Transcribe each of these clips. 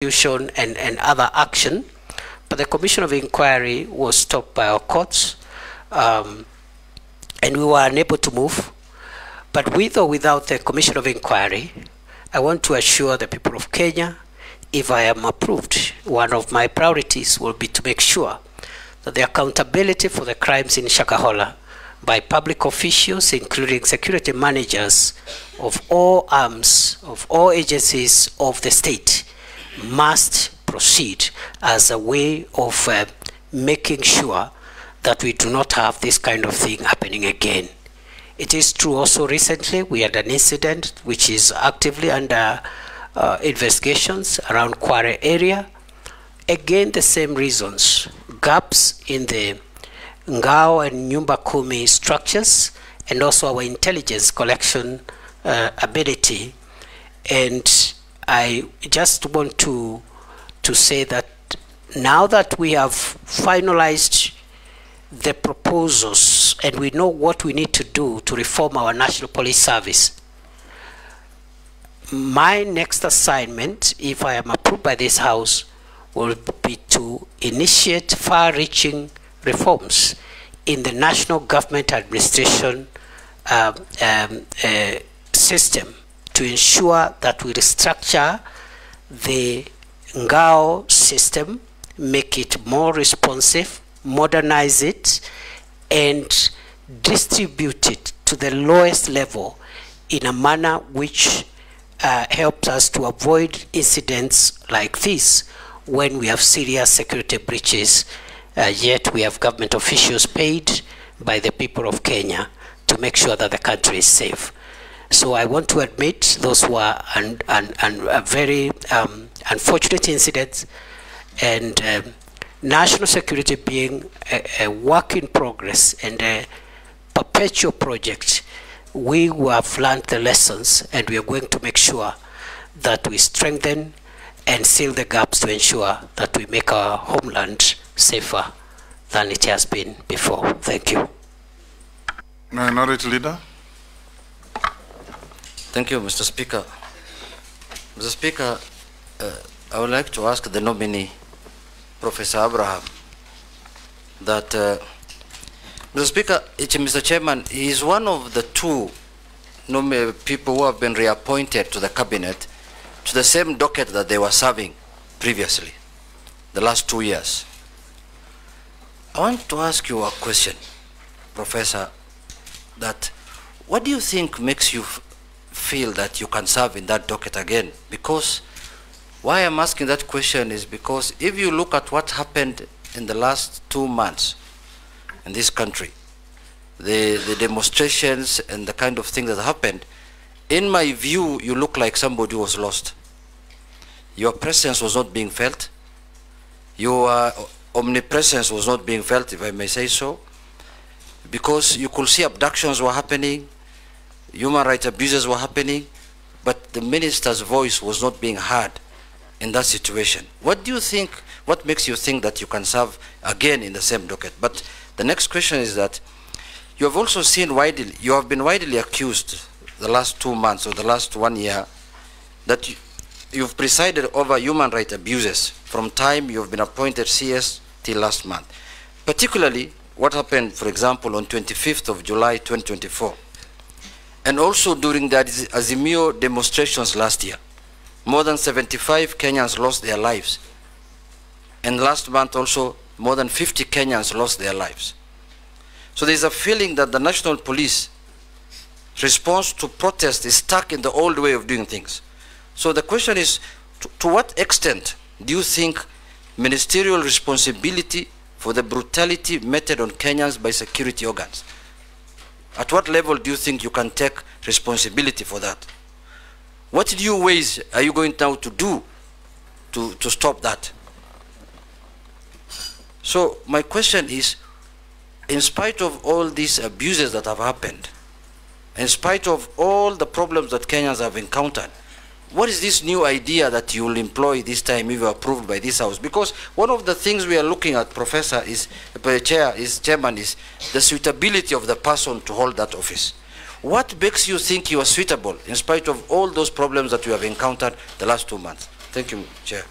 and other action, but the Commission of Inquiry was stopped by our courts, and we were unable to move. But with or without the Commission of Inquiry, I want to assure the people of Kenya, if I am approved, one of my priorities will be to make sure that the accountability for the crimes in Shakahola by public officials, including security managers of all arms, of all agencies of the state, must proceed as a way of making sure that we do not have this kind of thing happening again. It is true also recently we had an incident which is actively under investigations around Kware area. Again, the same reasons, gaps in the Ngao and Nyumba Kumi structures, and also our intelligence collection ability. And I just want to say that now that we have finalized the proposals and we know what we need to do to reform our National Police Service, my next assignment, if I am approved by this House, will be to initiate far-reaching reforms in the national government administration system to ensure that we restructure the Ngao system, make it more responsive, modernize it, and distribute it to the lowest level in a manner which helps us to avoid incidents like this when we have serious security breaches, yet we have government officials paid by the people of Kenya to make sure that the country is safe. So I want to admit those were very unfortunate incidents, and national security being a work in progress and a perpetual project, we have learned the lessons, and we are going to make sure that we strengthen and seal the gaps to ensure that we make our homeland safer than it has been before. Thank you. Minority Leader. Thank you, Mr. Speaker. Mr. Speaker, I would like to ask the nominee, Professor Abraham, that, Mr. Speaker, Mr. Chairman, he is one of the two people who have been reappointed to the cabinet to the same docket that they were serving previously, the last 2 years. I want to ask you a question, Professor, that what do you think makes you feel that you can serve in that docket again? Because why I'm asking that question is because if you look at what happened in the last 2 months in this country, the demonstrations and the kind of thing that happened, in my view, you look like somebody who was lost. Your presence was not being felt. Your omnipresence was not being felt, if I may say so, because you could see abductions were happening, human rights abuses were happening, but the minister's voice was not being heard in that situation. What do you think, what makes you think that you can serve again in the same docket? But the next question is that you have also seen widely, you have been widely accused the last 2 months or the last 1 year that you've presided over human rights abuses from time you've been appointed CS till last month. Particularly what happened, for example, on 25th of July 2024. And also during the Azimio demonstrations last year. More than 75 Kenyans lost their lives. And last month also, more than 50 Kenyans lost their lives. So there's a feeling that the National Police response to protest is stuck in the old way of doing things. So the question is, to what extent do you think ministerial responsibility for the brutality meted on Kenyans by security organs? At what level do you think you can take responsibility for that? What new ways are you going now to do to stop that? So my question is, in spite of all these abuses that have happened, in spite of all the problems that Kenyans have encountered, what is this new idea that you will employ this time if you are approved by this House? Because one of the things we are looking at, Professor, Chairman, is the suitability of the person to hold that office. What makes you think you are suitable in spite of all those problems that you have encountered the last 2 months? Thank you, Chair.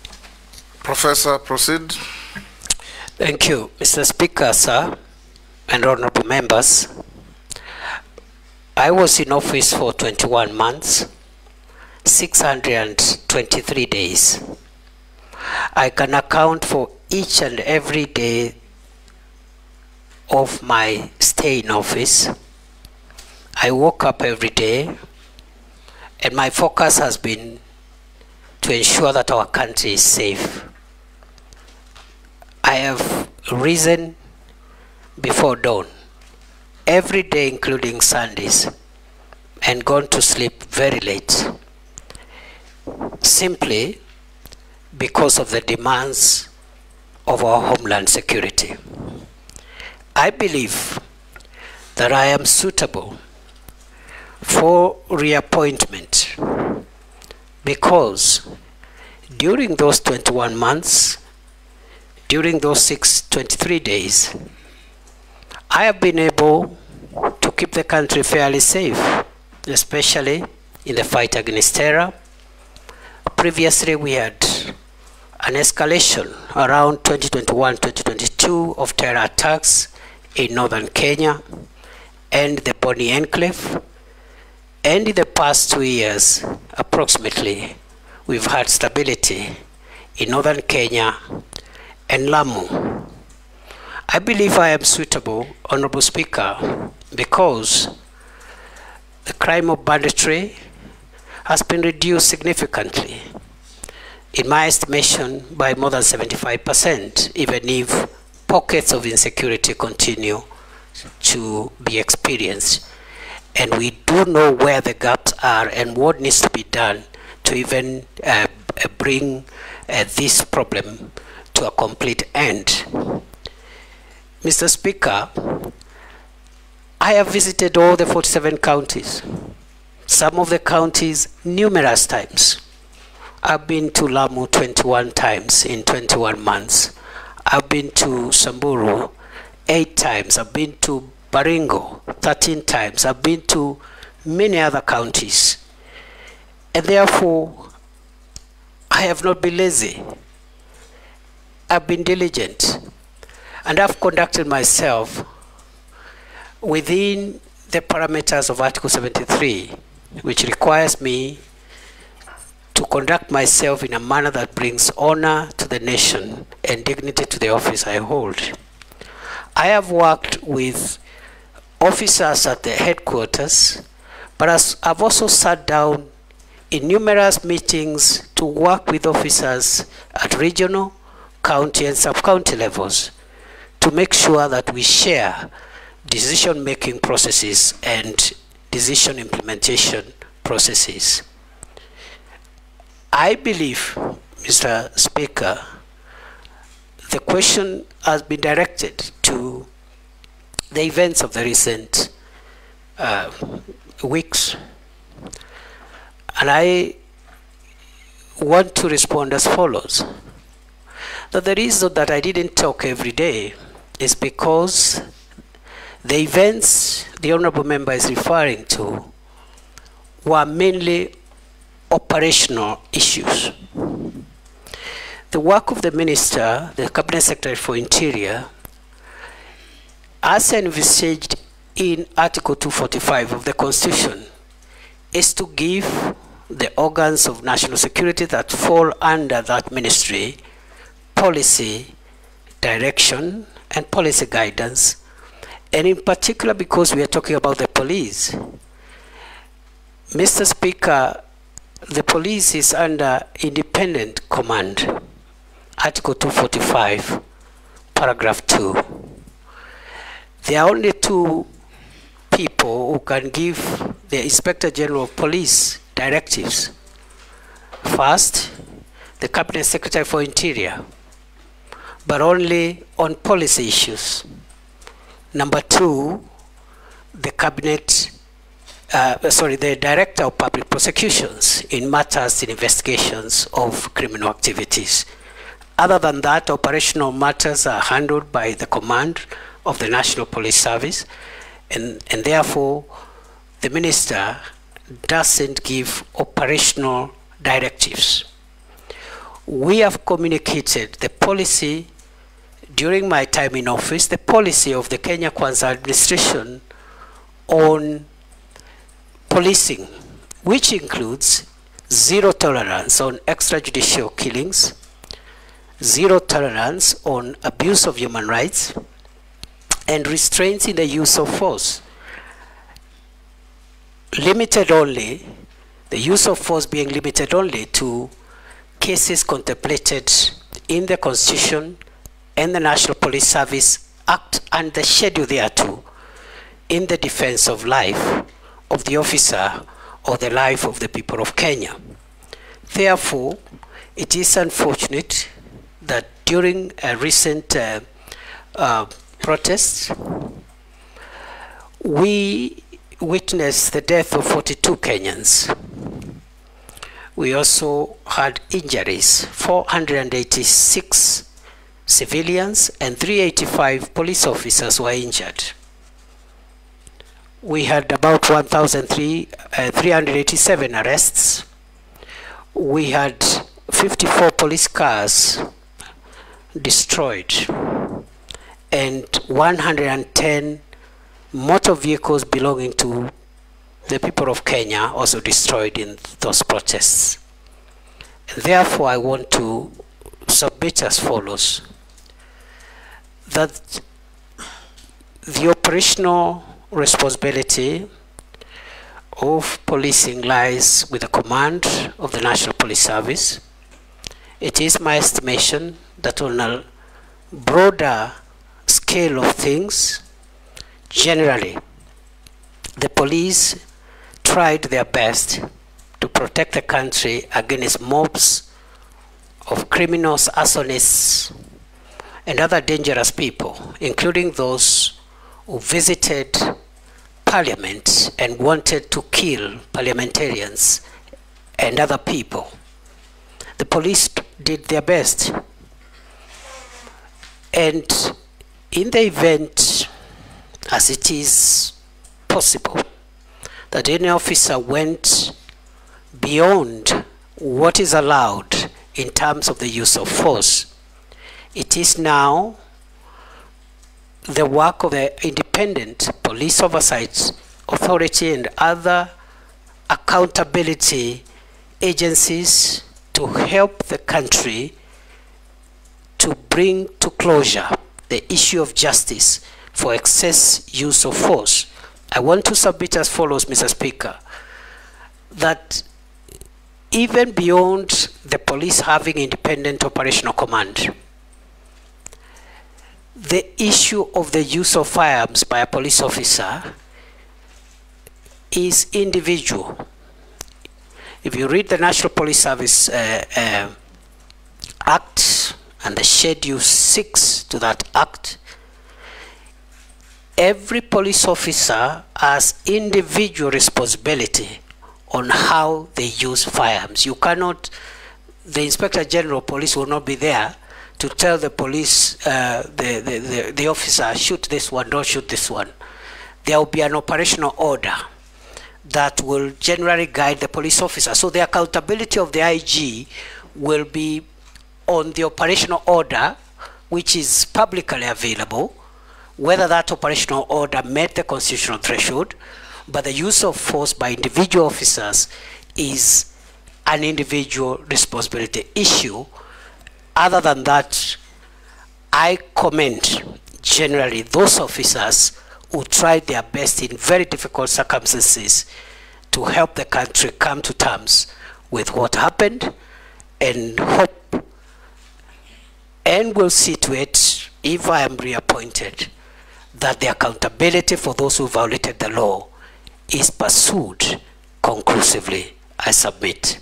Professor, proceed. Thank you, Mr. Speaker, sir, and honorable members. I was in office for 21 months, 623 days. I can account for each and every day of my stay in office. I woke up every day, and my focus has been to ensure that our country is safe. I have risen before dawn every day, including Sundays, and gone to sleep very late, simply because of the demands of our homeland security. I believe that I am suitable for reappointment because during those 21 months, during those 623 days, I have been able to keep the country fairly safe, especially in the fight against terror. Previously, we had an escalation around 2021-2022 of terror attacks in northern Kenya and the Boni Enclave. And in the past 2 years, approximately, we've had stability in northern Kenya and Lamu. I believe I am suitable, Honorable Speaker, because the crime of banditry has been reduced significantly, in my estimation, by more than 75%, even if pockets of insecurity continue to be experienced. And we do know where the gaps are and what needs to be done to even bring this problem to a complete end. Mr. Speaker, I have visited all the 47 counties, some of the counties numerous times. I've been to Lamu 21 times in 21 months. I've been to Samburu 8 times. I've been to Baringo 13 times. I've been to many other counties. And therefore, I have not been lazy. I've been diligent. And I've conducted myself within the parameters of Article 73, which requires me to conduct myself in a manner that brings honor to the nation and dignity to the office I hold. I have worked with officers at the headquarters, but I've also sat down in numerous meetings to work with officers at regional, county, and sub-county levels to make sure that we share decision-making processes and decision implementation processes. I believe, Mr. Speaker, the question has been directed to the events of the recent weeks. And I want to respond as follows. That the reason that I didn't talk every day is because the events the Honorable Member is referring to were mainly operational issues. The work of the Minister, the Cabinet Secretary for Interior, as envisaged in Article 245 of the Constitution, is to give the organs of national security that fall under that ministry policy direction and policy guidance, and in particular because we are talking about the police. Mr. Speaker, the police is under independent command, Article 245, paragraph 2. There are only two people who can give the Inspector General of Police directives. First, the Cabinet Secretary for Interior, but only on policy issues. Number two, the the Director of Public Prosecutions in matters in investigations of criminal activities. Other than that, operational matters are handled by the command of the National Police Service, and therefore the Minister doesn't give operational directives. we have communicated the policy during my time in office, the policy of the Kenya Kwanza administration on policing, which includes zero tolerance on extrajudicial killings, zero tolerance on abuse of human rights, and restraints in the use of force. Limited only, the use of force being limited only to cases contemplated in the Constitution and the National Police Service Act and the schedule thereto in the defense of life of the officer or the life of the people of Kenya. Therefore, it is unfortunate that during a recent protest, we witnessed the death of 42 Kenyans. We also had injuries, 486 civilians and 385 police officers were injured. We had about 1,387 arrests. We had 54 police cars destroyed and 110 motor vehicles belonging to the people of Kenya also destroyed in those protests. And therefore, I want to submit as follows: that the operational responsibility of policing lies with the command of the National Police Service. It is my estimation that on a broader scale of things, generally, the police tried their best to protect the country against mobs of criminals, arsonists, and other dangerous people, including those who visited Parliament and wanted to kill parliamentarians and other people. The police did their best. And in the event, as it is possible, that any officer went beyond what is allowed in terms of the use of force, it is now the work of the Independent Police Oversight Authority and other accountability agencies to help the country to bring to closure the issue of justice for excess use of force. I want to submit as follows, Mr. Speaker, that even beyond the police having independent operational command, the issue of the use of firearms by a police officer is individual. If you read the National Police Service Act and the Schedule 6 to that Act, every police officer has individual responsibility on how they use firearms. You cannot, the Inspector General of Police will not be there to tell the police, the officer, shoot this one, don't shoot this one. There will be an operational order that will generally guide the police officer. So the accountability of the IG will be on the operational order, which is publicly available, whether that operational order met the constitutional threshold, but the use of force by individual officers is an individual responsibility issue. Other than that, I commend generally those officers who tried their best in very difficult circumstances to help the country come to terms with what happened, and hope and will see to it, if I am reappointed, that the accountability for those who violated the law is pursued conclusively. I submit.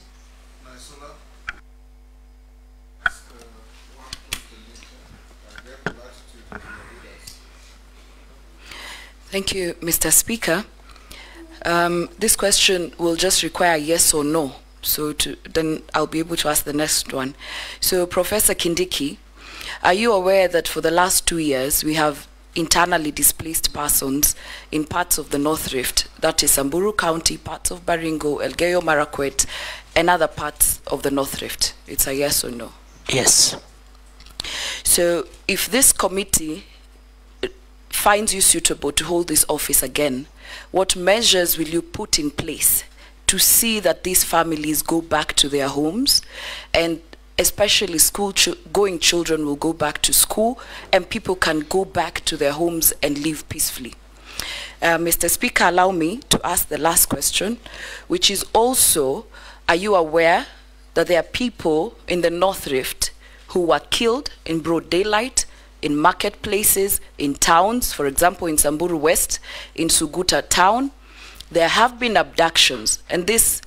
Thank you, Mr. Speaker. This question will just require yes or no, so then I'll be able to ask the next one. So, Professor Kindiki, are you aware that for the last 2 years we have internally displaced persons in parts of the North Rift, that is Samburu County, parts of Baringo, Elgeyo Marakwet, and other parts of the North Rift? It's a yes or no? Yes. So if this committee finds you suitable to hold this office again, what measures will you put in place to see that these families go back to their homes, and especially going children will go back to school and people can go back to their homes and live peacefully? Mr. Speaker, allow me to ask the last question, which is also, are you aware that there are people in the North Rift who were killed in broad daylight, in marketplaces, in towns, for example, in Samburu West, in Suguta town? There have been abductions, and this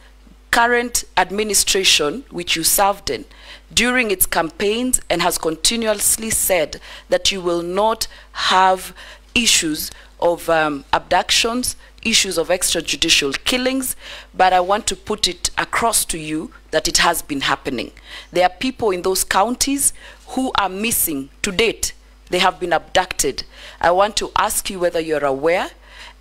current administration, which you served in, during its campaigns and has continuously said that you will not have issues of abductions, issues of extrajudicial killings, but I want to put it across to you that it has been happening. There are people in those counties who are missing to date. They have been abducted. I want to ask you whether you're aware,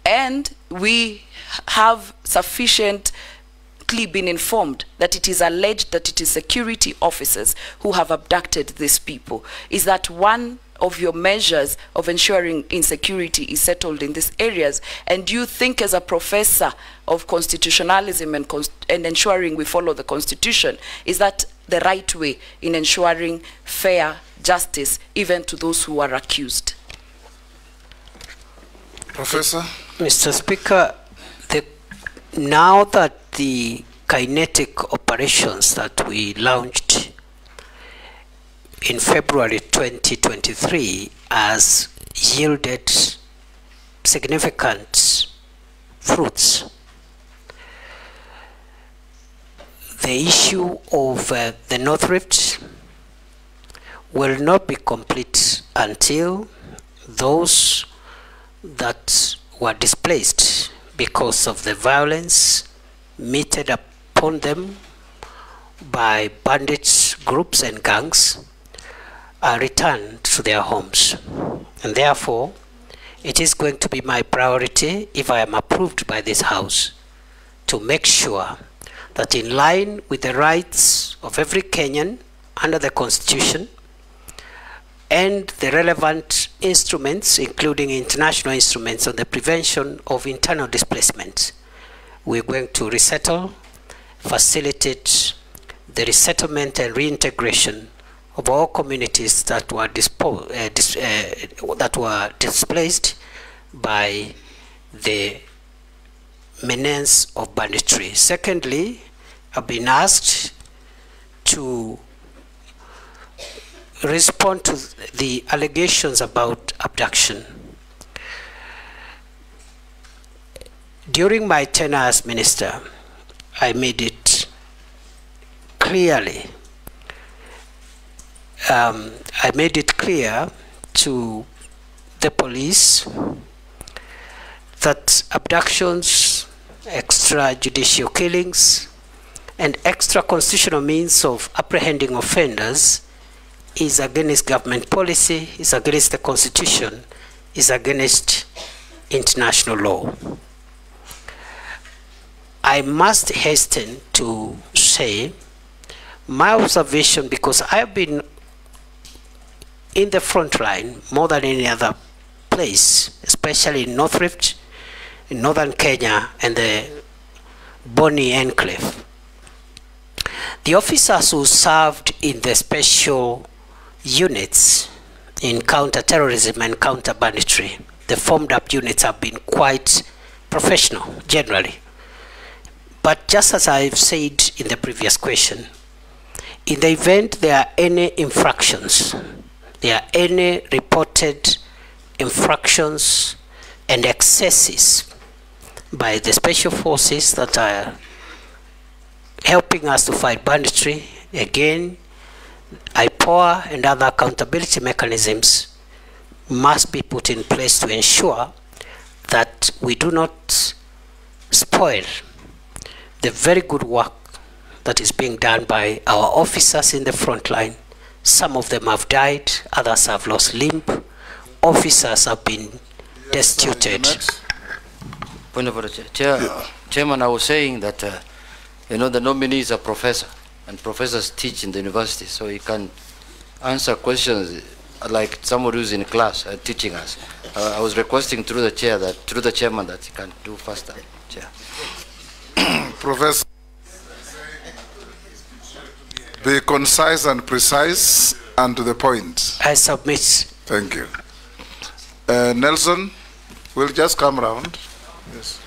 and we have sufficiently been informed that it is alleged that it is security officers who have abducted these people. Is that one of your measures of ensuring insecurity is settled in these areas? And do you think, as a professor of constitutionalism and ensuring we follow the Constitution, is that the right way in ensuring fair justice even to those who are accused? Professor? Mr. Speaker, now that the kinetic operations that we launched in February 2023 has yielded significant fruits, the issue of the North Rift will not be complete until those that were displaced because of the violence meted upon them by bandits, groups and gangs are returned to their homes. And therefore, it is going to be my priority, if I am approved by this House, to make sure that in line with the rights of every Kenyan under the Constitution and the relevant instruments, including international instruments on the prevention of internal displacement, we're going to resettle, facilitate the resettlement and reintegration of all communities that were displaced by the menace of banditry. Secondly, I've been asked to respond to the allegations about abduction. During my tenure as minister, I made it clearly, I made it clear to the police that abductions, extrajudicial killings, and extra-constitutional means of apprehending offenders is against government policy, is against the Constitution, is against international law. I must hasten to say my observation, because I have been in the front line more than any other place, especially in North Rift, in northern Kenya, and the Boni Enclave. The officers who served in the special units in counter-terrorism and counter-banditry, the formed-up units, have been quite professional, generally. But just as I've said in the previous question, in the event there are any infractions, there are any reported infractions and excesses by the special forces that are helping us to fight banditry, again, IPOA and other accountability mechanisms must be put in place to ensure that we do not spoil the very good work that is being done by our officers in the front line. Some of them have died, others have lost limb. officers have been destituted. Point of order, Chairman, I was saying that, the nominee is a professor, and professors teach in the university, so he can answer questions like someone who's in class teaching us. I was requesting through the chairman that he can do faster. Chair. Professor, be concise and precise and to the point. I submit. Thank you. Nelson, we'll just come round. Yes.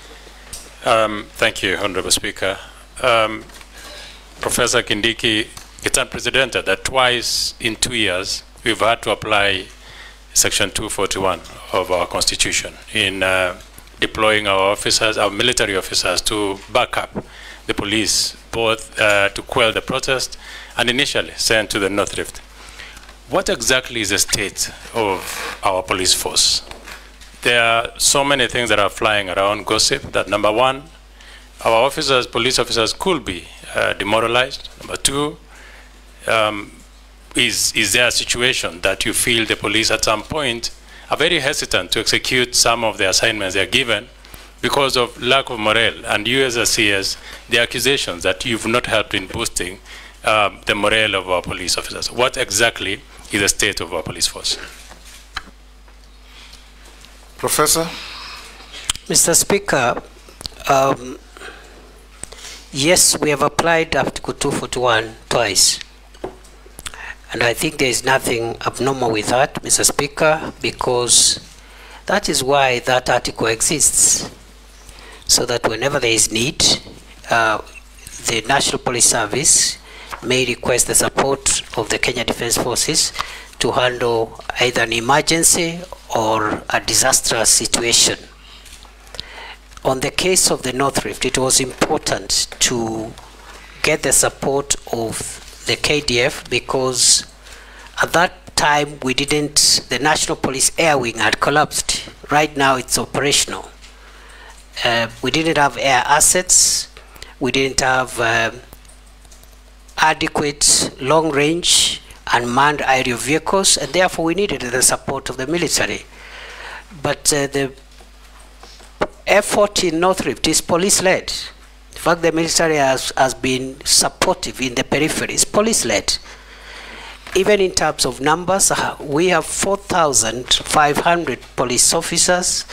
Thank you, Honorable Speaker. Professor Kindiki, it's unprecedented that twice in 2 years we've had to apply Section 241 of our Constitution in deploying our officers, our military officers, to back up the police, both to quell the protest and initially sent to the North Rift. What exactly is the state of our police force? There are so many things that are flying around, gossip, that number one, our officers, police officers could be demoralized. Number two, is there a situation that you feel the police at some point are very hesitant to execute some of the assignments they're given because of lack of morale? And you as a CS, the accusations that you've not helped in boosting the morale of our police officers. What exactly is the state of our police force? Professor? Mr. Speaker, yes, we have applied Article 241 twice. And I think there is nothing abnormal with that, Mr. Speaker, because that is why that article exists. So that whenever there is need, the National Police Service may request the support of the Kenya Defence Forces to handle either an emergency or a disastrous situation. On the case of the North Rift, it was important to get the support of the KDF because at that time the National Police Air Wing had collapsed. Right now it's operational. We didn't have air assets, we didn't have adequate long-range and manned aerial vehicles, and therefore we needed the support of the military. But the effort in North Rift is police-led. In fact, the military has been supportive in the periphery. It's police-led. Even in terms of numbers, we have 4,500 police officers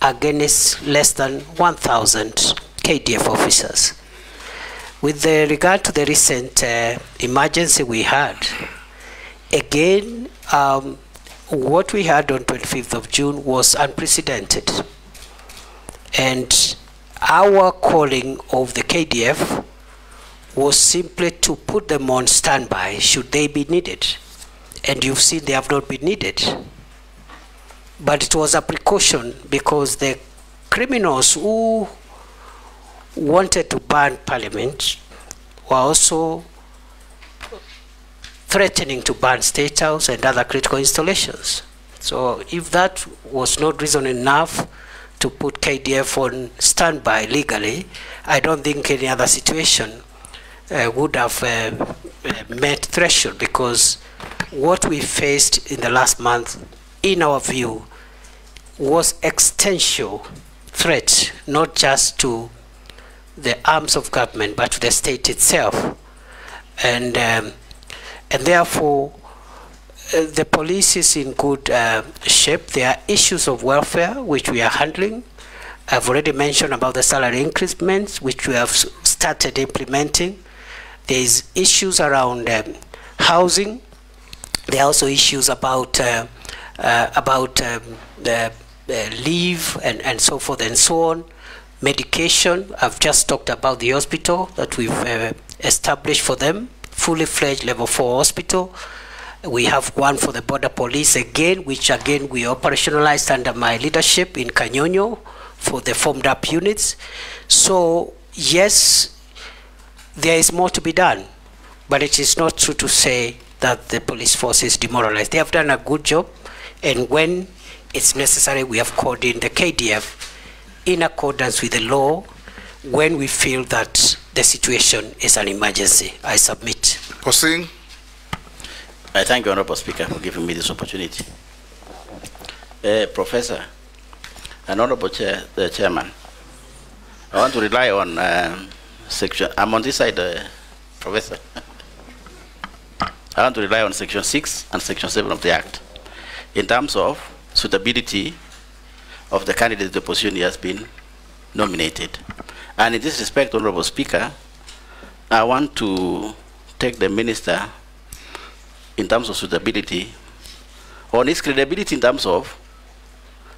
against less than 1,000 KDF officers. With regard to the recent emergency we had, again, what we had on 25th of June was unprecedented. And our calling of the KDF was simply to put them on standby should they be needed. And you've seen they have not been needed. But it was a precaution because the criminals who wanted to ban Parliament were also threatening to ban State House and other critical installations. So if that was not reason enough to put KDF on standby legally, I don't think any other situation would have met threshold, because what we faced in the last month, in our view, was existential threat, not just to the arms of government, but to the state itself. And therefore, the police is in good shape. There are issues of welfare, which we are handling. I've already mentioned about the salary increments, which we have started implementing. There's issues around housing. There are also issues about leave and so forth and so on. Medication, I've just talked about the hospital that we've established for them, fully fledged level 4 hospital. We have one for the border police again, which again we operationalized under my leadership in Kanyonyo for the formed up units. So yes, there is more to be done, but it is not true to say that the police force is demoralized. They have done a good job, and when it's necessary, we have called in the KDF in accordance with the law when we feel that the situation is an emergency. I submit. Posing. I thank you, Honorable Speaker, for giving me this opportunity. Professor, and Honorable the Chairman, I want to rely on section, I'm on this side, Professor. I want to rely on Section 6 and Section 7 of the Act in terms of suitability of the candidate the position he has been nominated. And in this respect, Honorable Speaker, I want to take the Minister in terms of suitability on his credibility in terms of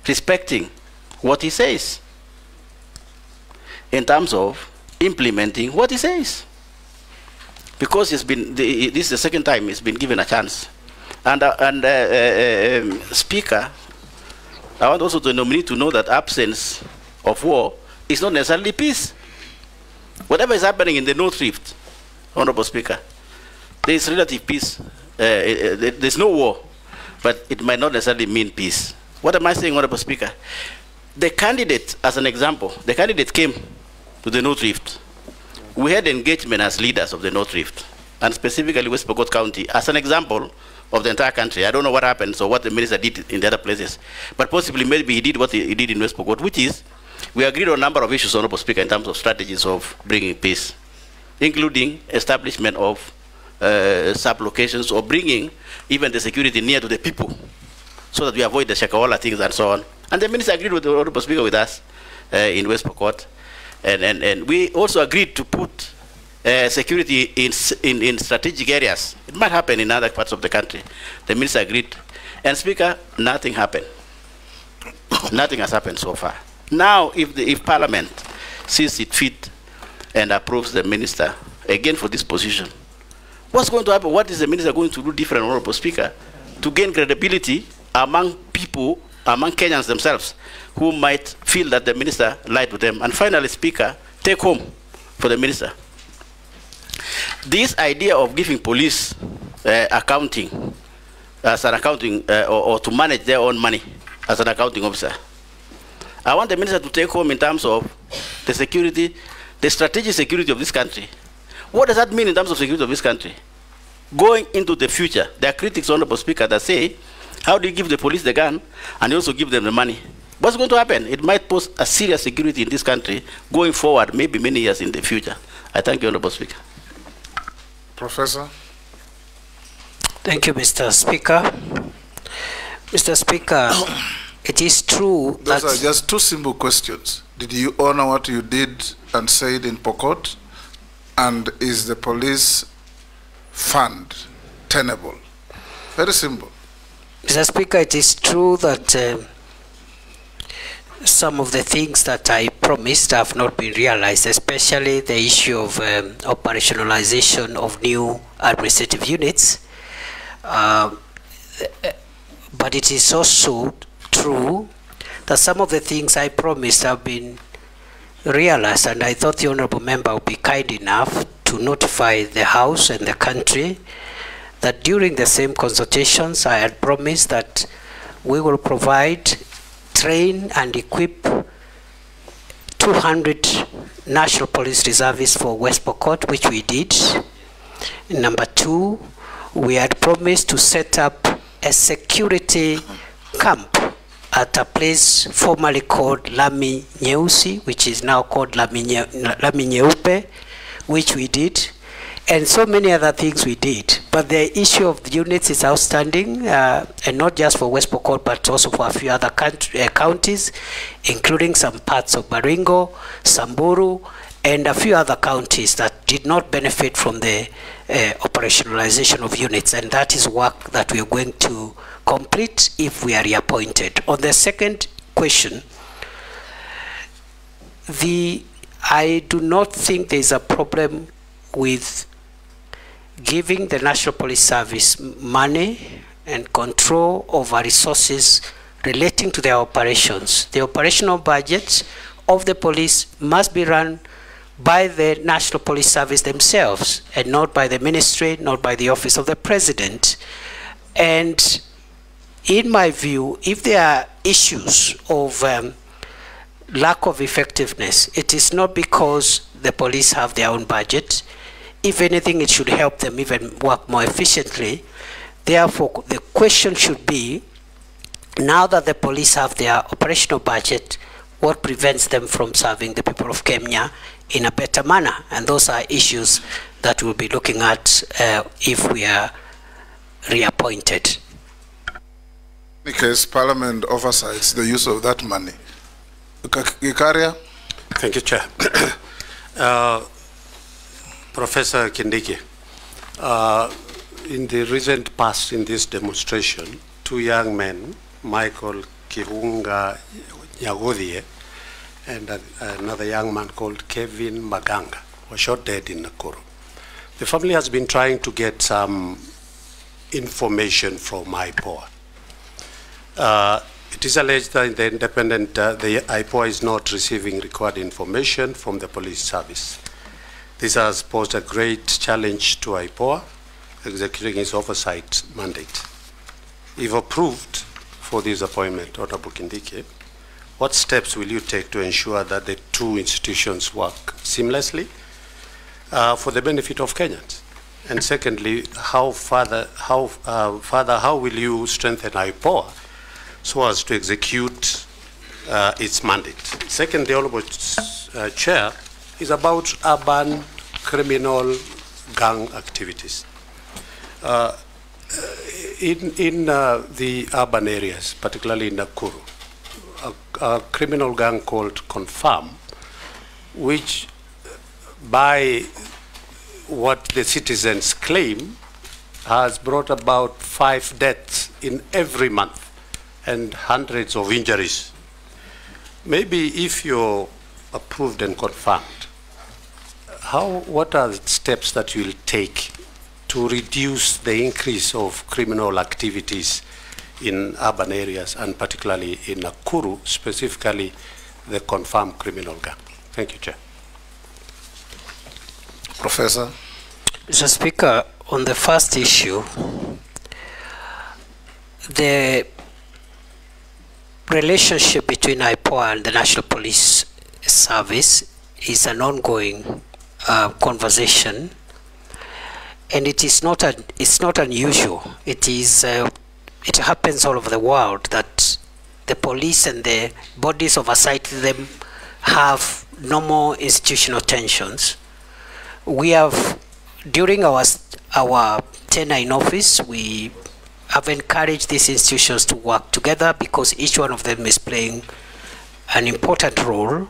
respecting what he says, in terms of implementing what he says. Because this is the second time he's been given a chance. And Speaker, I want also the nominee to know that absence of war is not necessarily peace. Whatever is happening in the North Rift, Honorable Speaker, there is relative peace. There's no war, but it might not necessarily mean peace. What am I saying, Honorable Speaker? The candidate, as an example, the candidate came to the North Rift. We had engagement as leaders of the North Rift, and specifically West Pokot County, as an example of the entire country. I don't know what happened, so what the minister did in the other places, but possibly maybe he did what he did in West Pokot, which is we agreed on a number of issues, Honorable Speaker, in terms of strategies of bringing peace, including establishment of sub-locations or bringing even the security near to the people so that we avoid the Shakahola things and so on. And the minister agreed with the Honorable Speaker with us in West Pokot. And we also agreed to put security in strategic areas. It might happen in other parts of the country. The minister agreed. And Speaker, nothing happened. Nothing has happened so far. Now, if Parliament sees it fit and approves the minister again for this position, what's going to happen? What is the minister going to do different, Honorable Speaker, to gain credibility among people, among Kenyans themselves, who might feel that the minister lied to them? And finally, Speaker, take home for the minister. This idea of giving police accounting as an accounting or to manage their own money as an accounting officer, I want the minister to take home in terms of the security, the strategic security of this country. What does that mean in terms of security of this country? Going into the future, there are critics, Honorable Speaker, that say, how do you give the police the gun and you also give them the money? What's going to happen? It might pose a serious security in this country going forward, maybe many years in the future. I thank you, Honorable Speaker. Professor. Thank you, Mr. Speaker. Mr. Speaker, it is true that... Those are just two simple questions. Did you honor what you did and said in Pokot? And is the police fund tenable? Very simple. Mr. Speaker, it is true that some of the things that I promised have not been realized, especially the issue of operationalization of new administrative units. But it is also true that some of the things I promised have been realized, and I thought the honorable member would be kind enough to notify the House and the country that during the same consultations I had promised that we will provide, train and equip 200 National Police Reservists for West Pokot, which we did. Number two, we had promised to set up a security camp at a place formerly called Lami Nyeusi, which is now called Lami Nyeupe, which we did, and so many other things we did. But the issue of the units is outstanding, and not just for West Pokot, but also for a few other counties, including some parts of Baringo, Samburu, and a few other counties that did not benefit from the operationalization of units, and that is work that we are going to complete if we are reappointed. On the second question, I do not think there is a problem with giving the National Police Service money and control over resources relating to their operations. The operational budgets of the police must be run by the National Police Service themselves, and not by the ministry, not by the office of the president. And in my view, if there are issues of lack of effectiveness, it is not because the police have their own budget. If anything, it should help them even work more efficiently. Therefore, the question should be, Now that the police have their operational budget, what prevents them from serving the people of Kenya in a better manner? And those are issues that we'll be looking at if we are reappointed. In case Parliament oversights the use of that money. Gikaria? Thank you, Chair. Professor Kindiki, in the recent past in this demonstration, 2 young men, Michael Kirunga Nyagodhie and another young man called Kevin Maganga, were shot dead in Nakuru. The family has been trying to get some information from IPOA. It is alleged that the the IPOA is not receiving required information from the police service. This has posed a great challenge to IPOA executing its oversight mandate. If approved for this appointment, Honorable Kindiki, what steps will you take to ensure that the two institutions work seamlessly for the benefit of Kenyans? And secondly, how will you strengthen IPOA so as to execute its mandate? Secondly, Honorable Chair, is about urban criminal gang activities. In the urban areas, particularly in Nakuru, a criminal gang called Confirm, which by what the citizens claim has brought about 5 deaths in every month and hundreds of injuries. Maybe if you're approved and confirmed, what are the steps that you'll take to reduce the increase of criminal activities in urban areas, and particularly in Nakuru, specifically the confirmed criminal gang? Thank you, Chair. Professor. Mr. Speaker, on the first issue, the relationship between IPOA and the National Police Service is an ongoing conversation, and it's not unusual. It happens all over the world that the police and the bodies oversighting them have normal institutional tensions. We have, during our tenure in office, we have encouraged these institutions to work together because each one of them is playing an important role.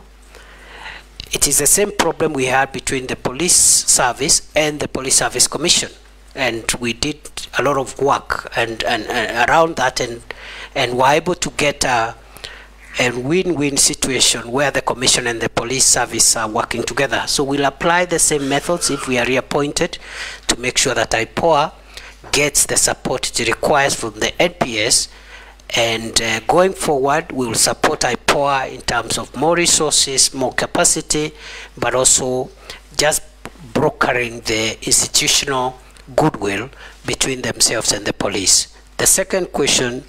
It is the same problem we had between the police service and the Police Service Commission, and we did a lot of work and around that, and were able to get a win-win situation where the commission and the police service are working together. So we'll apply the same methods if we are reappointed to make sure that IPOA gets the support it requires from the NPS, and going forward we will support IPOA in terms of more resources, more capacity, but also just brokering the institutional goodwill between themselves and the police. The second question,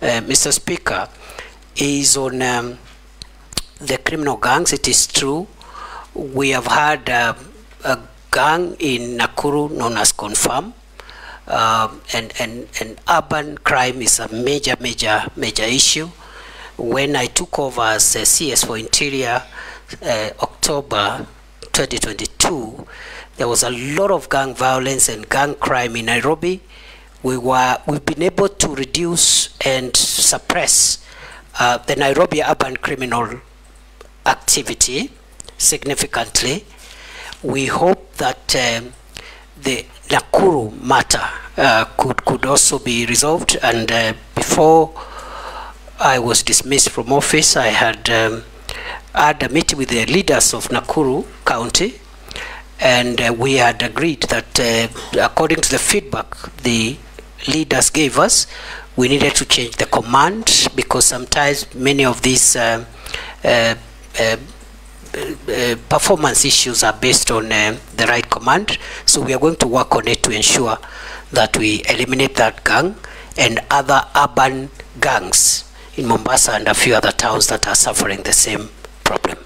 Mr. Speaker, is on the criminal gangs. It is true, we have had a gang in Nakuru known as Confirm, and urban crime is a major issue. When I took over as CS for Interior, October 2022, there was a lot of gang violence and gang crime in Nairobi. We've been able to reduce and suppress the Nairobi urban criminal activity significantly. We hope that the Nakuru matter could also be resolved, and before I was dismissed from office, I had had a meeting with the leaders of Nakuru County, and we had agreed that according to the feedback the leaders gave us, we needed to change the command, because sometimes many of these performance issues are based on the right command. So we are going to work on it to ensure that we eliminate that gang and other urban gangs in Mombasa and a few other towns that are suffering the same problem.